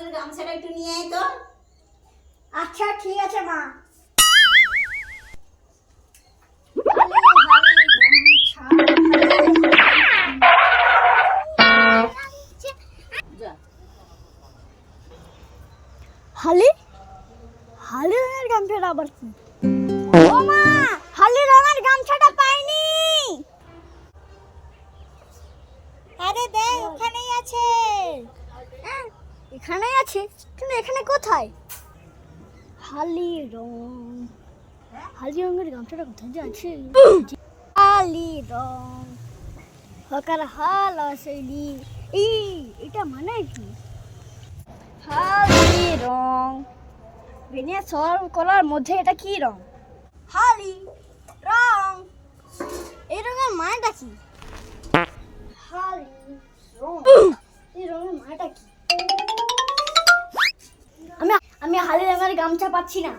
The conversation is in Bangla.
রঙের গামছাটা একটু নিয়ে আয় তো। আচ্ছা ঠিক আছে মা। হালি হালি রঙের গামছাটা আবার কি? ও মা, হালি রঙের গামছাটা পাইনি। আরে দেখ ওখানেই আছে। এখানেই আছে কিন্তু এখানে কোথায়? হালি রঙের গামছাটা কোথায় যে আছে? হালি রং হকার হাল আসেলি। এটা মানে কি? হালি রং বেনিয়া সর কলার মধ্যে এটা কি রং? হালি রং। এই রঙের মানেটা কি? হালি রং। এই রঙের মানেটা কি? আমি হালি রঙের গামছা পাচ্ছি না।